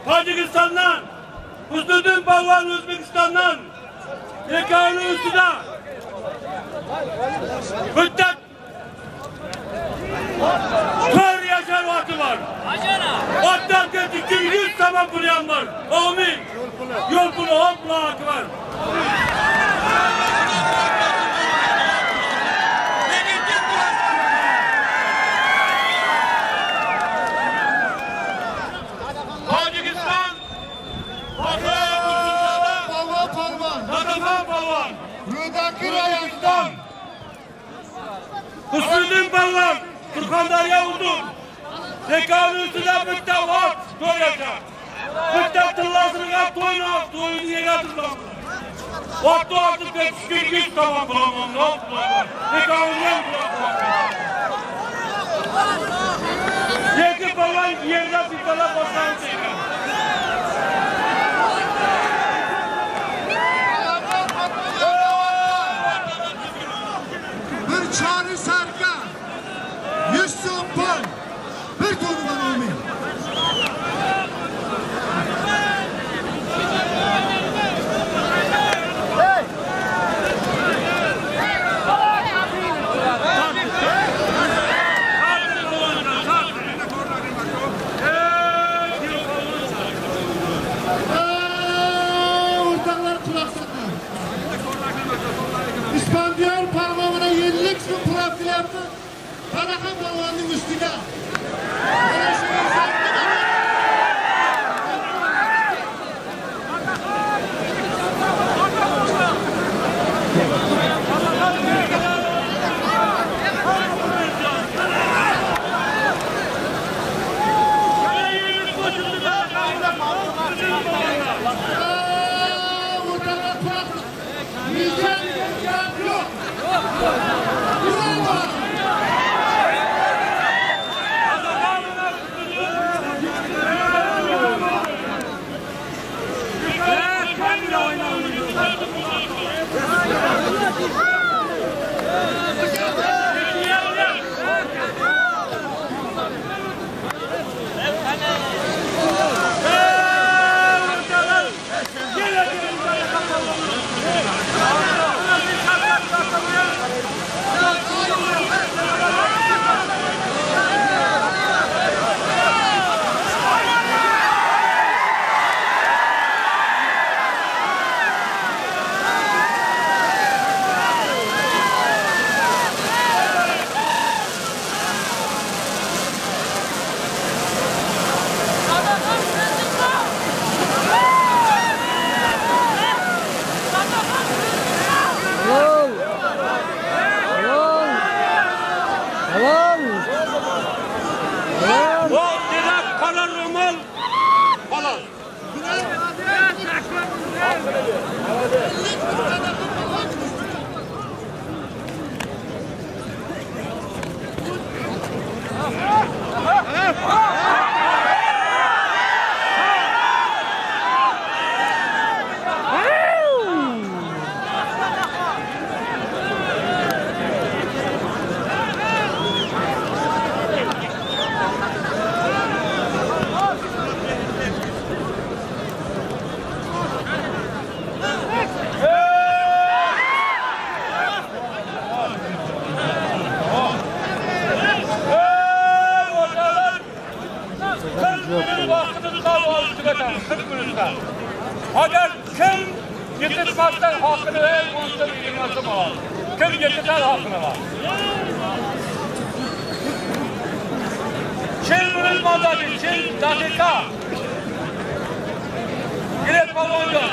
Tojikistandan, Husniddin Polvon O'zbekistondan, ekoni ustida muddat 4 yashar oti bor. Otdan 200 tamam puli ham bor. Amin. Yo'l puli Allohu akbar. Husniddin Polvon Surxondaryo urdi. Ekoni ustida bitta ot to'yga. Bitta tillasini to'yni yegadirlar. Otni otib ketishga tamom qilaman. Ekoni Yeki Polvon yerda bittalar boshlandi. Çağrı sarka 100 so'm pul bir to'nidan olmaydi. Ortaklar kulaksanlar. İspanyol parmağına 50 so'm pul yaptı. Qanaqa polvonning ustida. Agar kim yetishmasdan haqqini bo'lsa, yetmasa bo'ladi. Kim yetishar haqqini var. Çin musulmonlari, Çin dakika. Gilet polvonga.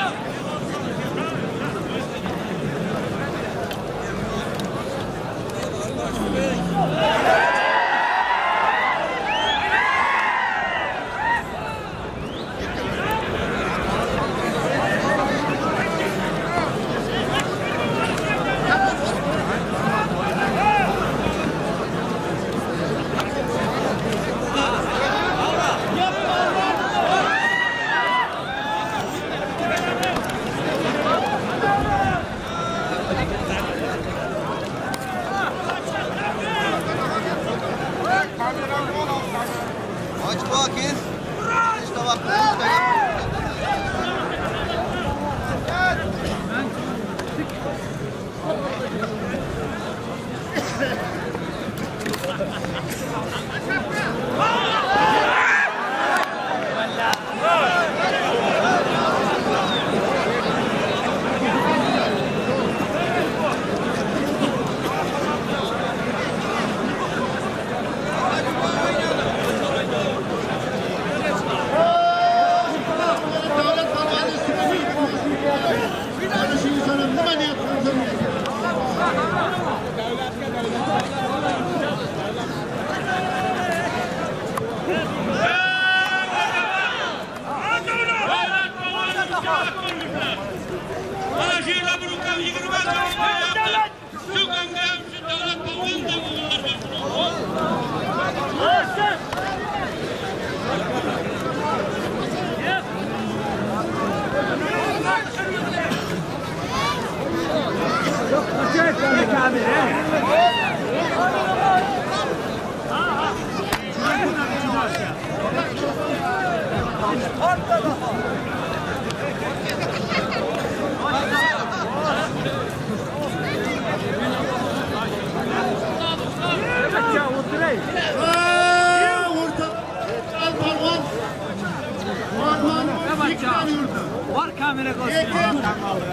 Var kamera koysun.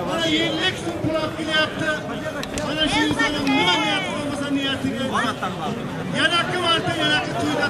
Bana yenilik şu profili yaptı. Bana şu insanın nima niyeti olmasa niyeti geldi. Yanakı varsa yanakı tuyda.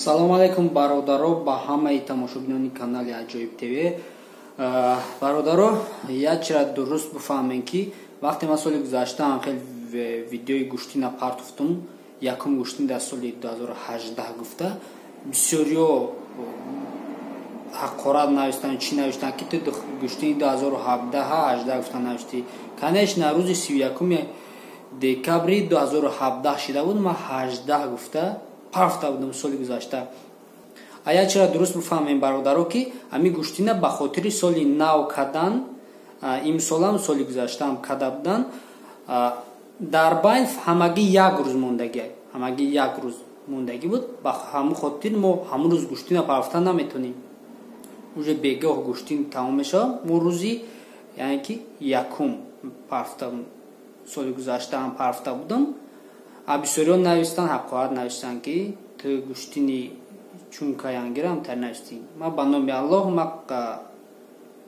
салому алейкум бародаро, ба ҳамаи тамошобинони канали Аҷоиб ТВ. Бародаро, якчира дуруст бифаҳмем ки вақте ман соли гузашта хеле видеои гӯштина партофтум, якум гӯштин дар соли 2018 гуфта бисёриё ҳақорат навистан, чӣ навиштан ки ту гӯштини 2017-18 гуфта навишти. Конечно, рӯзи 31 декабри 2017 шида буд, ман 18 гуфта парфта будам соли гузашта. Якчира дуруст бифаҳмем бародаро ки ами гӯштина ба хотири соли нав кадан, имсолам соли гузаштаам када будан, дар байн ҳамагӣ як рӯз мондагӣ буд. Ба ҳамун хотир мо ҳамун рӯз гӯштина парфта наметонем, уже бегоҳ гӯштин тамом мешавад. мо рӯзи яъне ки якум парфта соли гузаштаам парфта будам. Бисёриё навистан, ҳақорат навистан ки ту гӯштини чунка янгирам тар нависти. Ма ба номи Аллоҳ ма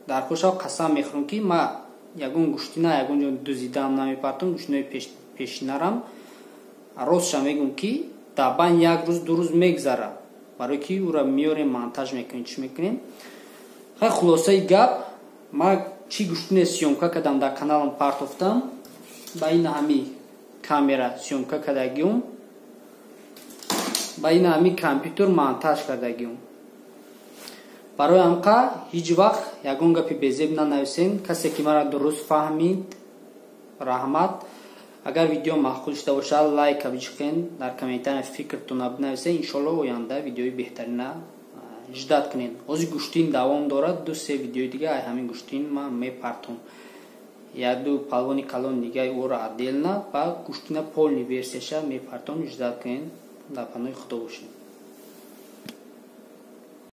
дархӯшав қасам мехӯрам ки ма ягон гӯштина ягон ҷо дузидам намепартам. гӯштинаи пешинарам ростша мегӯм ки дар байн як рӯз ду рӯз мегзара, барои ки ӯра меорем монтаж мекунем, чӣ мекунем. хай хулосаи гап, ма чӣ гӯштине сёмка кардам дар каналам партофтам, ба ин ҳами камера сёмка кардагиум, ба ин ҳами компютер монтаж кардагиум. барои ҳамқа ҳеҷ вақт ягон гапи безеб нанависен. Касе ки мара дуруст фаҳмид, раҳмат. Агар видео маъқул шуда бошад лайка биҷиқен, дар комментария фикртона бинависен. иншоалло оянда видеои беҳтарина ждат кунед. ҳозир гӯштин давом дорад, 2-3 видеои дига ай ҳамин гӯштин ман мепартом. як-ду палвони калон дигаи ӯро отдельно ба гӯштина полни версияша мепартом. ждат кунед. дар паноҳи худо бошед.